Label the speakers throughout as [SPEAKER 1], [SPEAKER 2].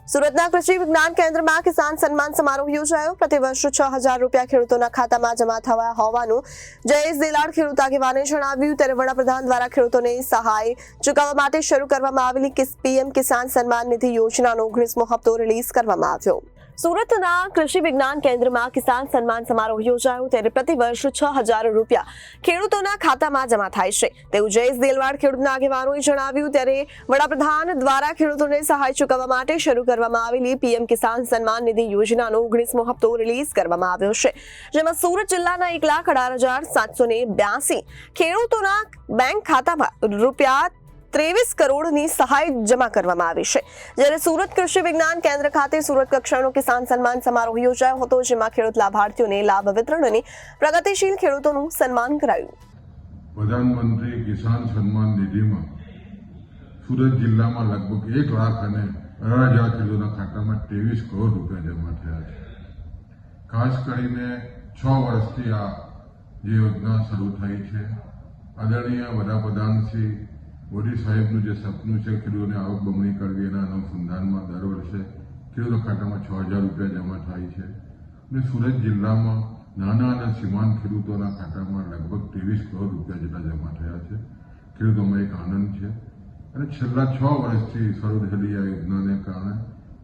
[SPEAKER 1] સુરતના કૃષિ વિજ્ઞાન કેન્દ્રમાં કિસાન સન્માન સમારોહ યોજાયો। પ્રતિવર્ષ 6,000 રૂપિયા ખેડૂતોના ખાતામાં જમા થવા હોવાનું જયેશ દેલાડ ખેડૂત આગેવાને જણાવ્યું। ત્યારે વડાપ્રધાન દ્વારા ખેડૂતોને સહાય ચૂકવવા માટે શરૂ કરવામાં આવેલી પીએમ કિસાન સન્માન નિધિ યોજનાનો 19મો હપ્તો રિલીઝ કરવામાં આવ્યો। સુરતના કૃષિ વિજ્ઞાન કેન્દ્રમાં કિસાન સન્માન સમારોહ યોજાયો। ત્યારે પ્રતિવર્ષ 6,000 રૂપિયા ખેડૂતોના ખાતામાં જમા થાય છે તેવું જયેશ દેલાડ ખેડૂતના આગેવાનોએ જણાવ્યું। ત્યારે વડાપ્રધાન દ્વારા ખેડૂતોને સહાય ચૂકવવા માટે શરૂ કરવામાં આવેલી પીએમ કિસાન સન્માન નિધિ યોજનાનો 19મો હપ્તો રિલીઝ કરવામાં આવ્યો છે, જેમાં સુરત જિલ્લાના 1,18,782 ખેડૂતોના બેંક ખાતામાં રૂપિયા 23 કરોડની સહાય જમા કરવામાં આવી છે। જ્યારે સુરત કૃષિ વિજ્ઞાન કેન્દ્ર ખાતે સુરત કક્ષાનો કિસાન સન્માન સમારોહ યોજાયો હતો, જેમાં ખેડૂત લાભાર્થીઓને લાભ વિતરણ અને પ્રગતિશીલ ખેડૂતોનું સન્માન કરાયું।
[SPEAKER 2] પ્રધાનમંત્રી કિસાન સન્માન નિધિમાં સુરત જિલ્લામાં લગભગ 1,18,000 ખેડૂતોના ખાતામાં 23 કરોડ રૂપિયા જમા થયા છે। ખાસ કરીને 6 વર્ષથી આ જે યોજના શરૂ થઈ છે, આદરણીય વડાપ્રધાન શ્રી મોદી સાહેબનું જે સપનું છે ખેડૂતોને આવક બમણી કરવી, એના અનુસંધાનમાં દર વર્ષે ખેડૂતો ખાતામાં 6,000 રૂપિયા જમા થાય છે અને સુરત જિલ્લામાં નાના અને સીમાંત ખેડૂતોના ખાતામાં લગભગ 23 કરોડ રૂપિયા જેટલા જમા થયા છે। ખેડૂતોમાં એક આનંદ છે અને છેલ્લા 6 વર્ષથી શરૂ થયેલી આ યોજનાને કારણે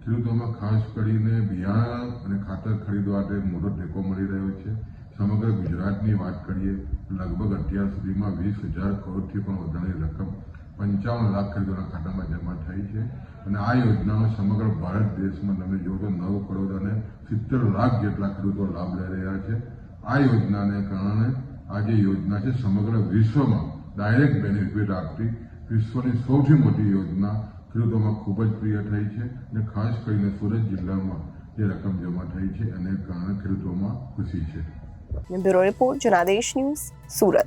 [SPEAKER 2] ખેડૂતોમાં ખાસ કરીને બિયારણ અને ખાતર ખરીદવા માટે મોટો ટેકો મળી રહ્યો છે। સમગ્ર ગુજરાતની વાત કરીએ લગભગ અત્યાર સુધીમાં 20,000 કરોડથી પણ વધારેની રકમ 55 લાખ ખેડૂતોના ખાતામાં જમા થઈ છે અને આ યોજનાનો સમગ્ર ભારત દેશમાં તમે જુઓ તો 9 કરોડ અને 70 લાખ જેટલા ખેડૂતો લાભ લઈ રહ્યા છે। આ યોજનાને કારણે આ જે યોજના છે સમગ્ર વિશ્વમાં ડાયરેક્ટ બેનિફિટ આપતી વિશ્વની સૌથી મોટી યોજના ખેડૂતોમાં ખૂબ જ પ્રિય થઈ છે અને ખાસ કરીને સુરત જિલ્લામાં જે રકમ જમા થઈ છે એને કારણે ખેડૂતોમાં ખુશી છે।
[SPEAKER 1] Bureau report, Janadesh news, Surat.